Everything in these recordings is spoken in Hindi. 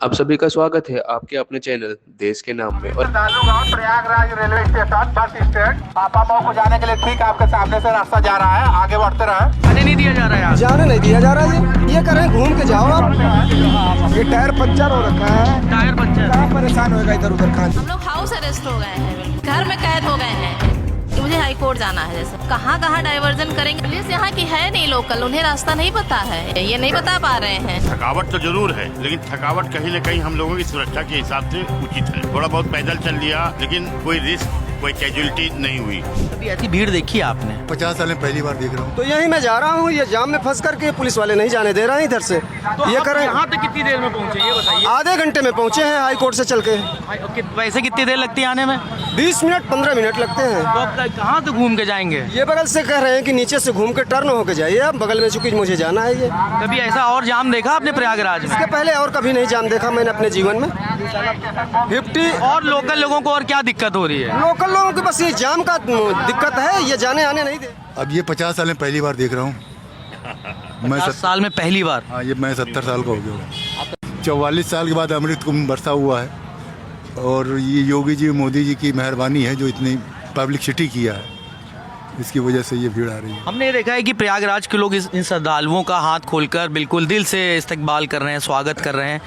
आप सभी का स्वागत है आपके अपने चैनल देश के नाम में। और दालू गांव Prayagraj railway station first state पापा को जाने के लिए ठीक आपके सामने से रास्ता जा रहा है, आगे बढ़ते रहे। जाने नहीं दिया जा रहा है यार। जाने नहीं दिया जा रहा है। ये करें घूम के जाओ आप। ये टायर पंचर हो रखा है। Tyre puncture. कहाँ परेशान होएगा इधर उधर खाने। हम लोग हाउस अरेस्ट हो गए हैं, घर में कैद हो गए हैं कि मुझे हाई कोर्ट जाना है। जैसे कहाँ कहाँ डाइवर्जन करेंगे। पुलिस यहाँ की है नहीं लोकल, उन्हें रास्ता नहीं पता है, ये नहीं बता पा रहे हैं। थकावट तो जरूर है, लेकिन थकावट कहीं न कहीं हम लोगों की सुरक्षा के हिसाब से उचित है। थोड़ा बहुत पैदल चल लिया, लेकिन कोई रिस्क कोई कैजुअलिटी नहीं हुई। अभी ऐसी भीड़ देखी आपने? 50 साल में पहली बार देख रहा हूँ। तो यही मैं जा रहा हूँ, ये जाम में फंस करके पुलिस वाले नहीं जाने दे रहे हैं इधर से। तो ये करें। यहाँ तक कितनी देर में पहुँचे ये बताइए? आधे घंटे में पहुँचे हैं हाई कोर्ट से चल के। वैसे कितनी देर लगती है आने में? 20 मिनट 15 मिनट लगते हैं। तो अब कहाँ से घूम के जाएंगे? ये बगल से कह रहे हैं कि नीचे से घूम के टर्न होके जाइए। अब बगल में चूंकि मुझे जाना है। ये कभी ऐसा और जाम देखा आपने प्रयागराज में? इसके पहले और कभी नहीं जाम देखा मैंने अपने जीवन में। 50 और लोकल लोगों को और क्या दिक्कत हो रही है? लोकल लोगों की बस ये जाम का दिक्कत है, ये जाने आने नहीं दे। अब ये 50 साल में पहली बार देख रहा हूँ। 10 साल में पहली बार? हाँ, ये मैं 70 साल का हो गया। 44 साल के बाद अमृत कुंभ बरसा हुआ है, और ये योगी जी मोदी जी की मेहरबानी है जो इतनी पब्लिसिटी किया है, इसकी वजह से ये भीड़ आ रही है। हमने ये देखा है कि प्रयागराज के लोग इन श्रद्धालुओं का हाथ खोलकर बिल्कुल दिल से इस्तकबाल कर रहे हैं, स्वागत कर रहे हैं।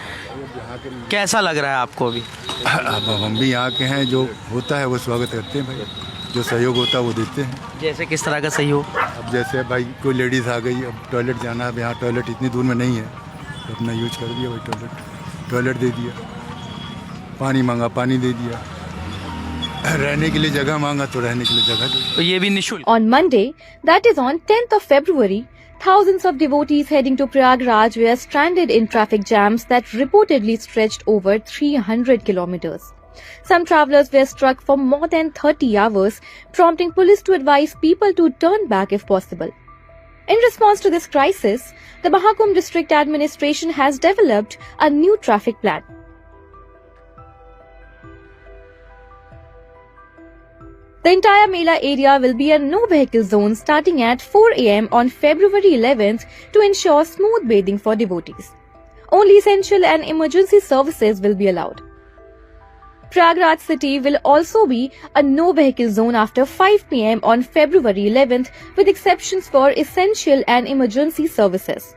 कैसा लग रहा है आपको अभी? अब हम भी यहाँ के हैं, जो होता है वो स्वागत करते हैं भाई, जो सहयोग होता है वो देते हैं। जैसे किस तरह का सहयोग? अब जैसे भाई कोई लेडीज़ आ गई, अब टॉयलेट जाना है, अब यहाँ टॉयलेट इतनी दूर में नहीं है, तो अपना यूज कर दिया भाई, टॉयलेट दे दिया। पानी मांगा, पानी दे दिया। रहने के लिए जगह मांगा तो रहने के लिए जगह दे दी। तो ये भी निःशुल्क? On Monday, that is on 10th of February, thousands of devotees heading to Prayagraj were stranded in traffic jams that reportedly stretched over 300 kilometers. Some travelers were stuck for more than 30 hours, prompting police to advise people to turn back if possible. In response to this crisis, the Mahakumbh District Administration has developed a new traffic plan. The entire Mela area will be a no-vehicle zone starting at 4 a.m. on February 11th to ensure smooth bathing for devotees. Only essential and emergency services will be allowed. Prayagraj city will also be a no-vehicle zone after 5 p.m. on February 11th with exceptions for essential and emergency services.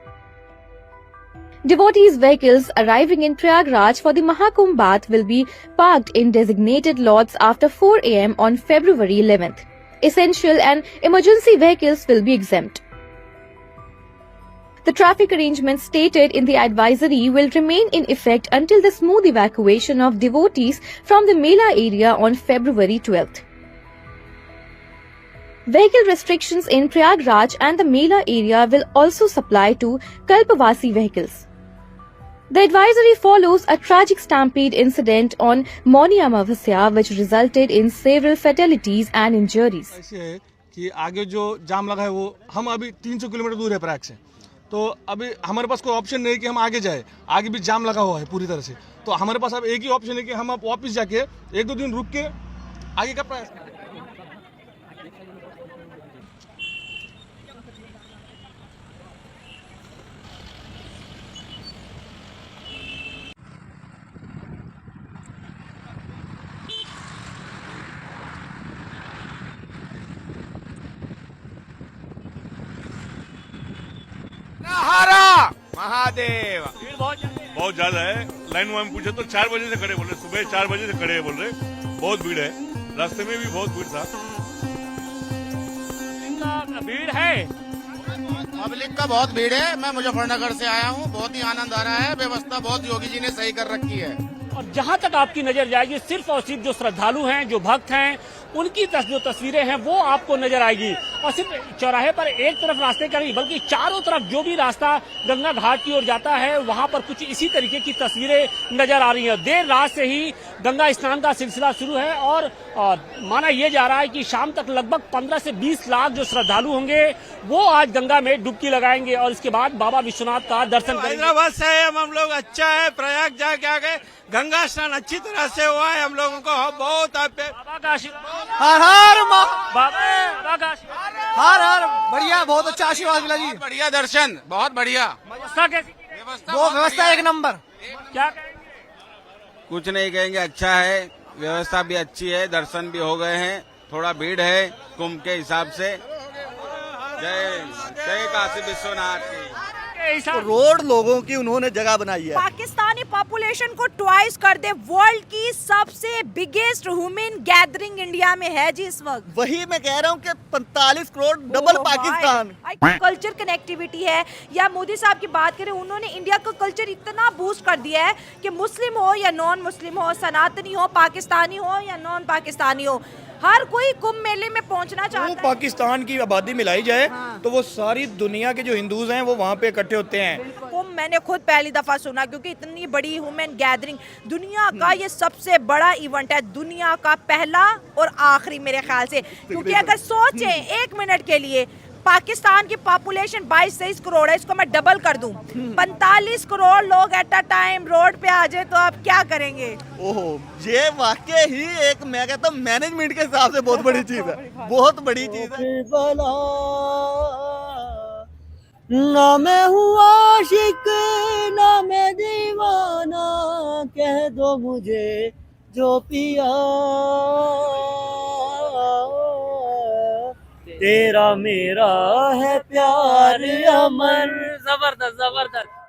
Devotees' vehicles arriving in Prayagraj for the Mahakumbh bath will be parked in designated lots after 4 a.m. on February 11th. Essential and emergency vehicles will be exempt. The traffic arrangements stated in the advisory will remain in effect until the smooth evacuation of devotees from the Mela area on February 12th. Vehicle restrictions in Prayagraj and the Mela area will also apply to Kalpavasi vehicles. The advisory follows a tragic stampede incident on Mauni Amavasya which resulted in several fatalities and injuries. ऐसे है कि आगे जो जाम लगा है वो हम अभी 300 किलोमीटर दूर है प्रयाग से, तो अभी हमारे पास कोई ऑप्शन नहीं कि हम आगे जाए, आगे भी जाम लगा हुआ है पूरी तरह से। तो हमारे पास अब एक ही ऑप्शन है कि हम अब वापस जाके 1-2 दिन रुक के आगे का प्रयास करें। महादेव बहुत ज्यादा है। लाइन में पूछे तो 4 बजे से खड़े बोल रहे, सुबह 4 बजे से खड़े बोल रहे। बहुत भीड़ है, रास्ते में भी बहुत भीड़ था। भीड़ है, पब्लिक का बहुत भीड़ है। मैं मुजफ्फरनगर से आया हूँ, बहुत ही आनंद आ रहा है। व्यवस्था बहुत योगी जी ने सही कर रखी है। और जहाँ तक आपकी नजर जाएगी सिर्फ और सिर्फ जो श्रद्धालु हैं, जो भक्त हैं, उनकी जो तस्वीरें हैं वो आपको नजर आएगी। और सिर्फ चौराहे पर एक तरफ रास्ते का नहीं बल्कि चारों तरफ जो भी रास्ता गंगा घाट की ओर जाता है वहां पर कुछ इसी तरीके की तस्वीरें नजर आ रही हैं। देर रात से ही गंगा स्नान का सिलसिला शुरू है और माना यह जा रहा है कि शाम तक लगभग 15 से 20 लाख जो श्रद्धालु होंगे वो आज गंगा में डुबकी लगाएंगे और इसके बाद बाबा विश्वनाथ का दर्शन करेंगे। हैदराबाद से हम लोग अच्छा है, प्रयाग जाके आ गए, गंगा स्नान अच्छी तरह से हुआ है हम लोगों को, बहुत बाबा का आशीर्वाद। हर हर बाबा का आशीर्वाद। हर हर बढ़िया, बहुत अच्छा आशीर्वाद मिला जी। बढ़िया दर्शन, बहुत बढ़िया। व्यवस्था कैसी? वो व्यवस्था एक नंबर। क्या कहेंगे? कुछ नहीं कहेंगे, अच्छा है, व्यवस्था भी अच्छी है, दर्शन भी हो गए हैं, थोड़ा भीड़ है कुंभ के हिसाब से। जय जय काशी विश्वनाथ की। रोड लोगों की उन्होंने जगह बनाई है। पाकिस्तानी पॉपुलेशन को ट्वाइस कर दे, वर्ल्ड की सबसे बिगेस्ट ह्यूमन गैदरिंग इंडिया में है जी इस वक्त। वही मैं कह रहा हूँ कि 45 crore double Pakistan. Culture connectivity है, या मोदी साहब की बात करें, उन्होंने इंडिया का कल्चर इतना बूस्ट कर दिया है कि मुस्लिम हो या नॉन मुस्लिम हो, सनातनी हो, पाकिस्तानी हो या नॉन पाकिस्तानी हो, हर कोई कुंभ मेले में पहुंचना चाहता है। पाकिस्तान की आबादी मिलाई जाए तो वो सारी दुनिया के जो हिंदूज हैं वो वहाँ पे इकट्ठे होते हैं। कुंभ मैंने खुद पहली दफा सुना, क्योंकि इतनी बड़ी ह्यूमन गैदरिंग, दुनिया का ये सबसे बड़ा इवेंट है, दुनिया का पहला और आखिरी मेरे ख्याल से। क्योंकि अगर सोचें एक मिनट के लिए, पाकिस्तान की पॉपुलेशन 22-23 करोड़ है, इसको मैं डबल कर दूं, 45 करोड़ लोग एट अ टाइम रोड पे आ जाए तो आप क्या करेंगे? ओहो, ये वाकई ही एक, मैं कहता हूँ मैनेजमेंट के हिसाब से बहुत बड़ी चीज है, बहुत बड़ी चीज है। ना मैं हूँ आशिक ना मैं दीवाना, कह दो मुझे जो पिया, तेरा मेरा है प्यार अमर। जबरदस्त जबरदस्त।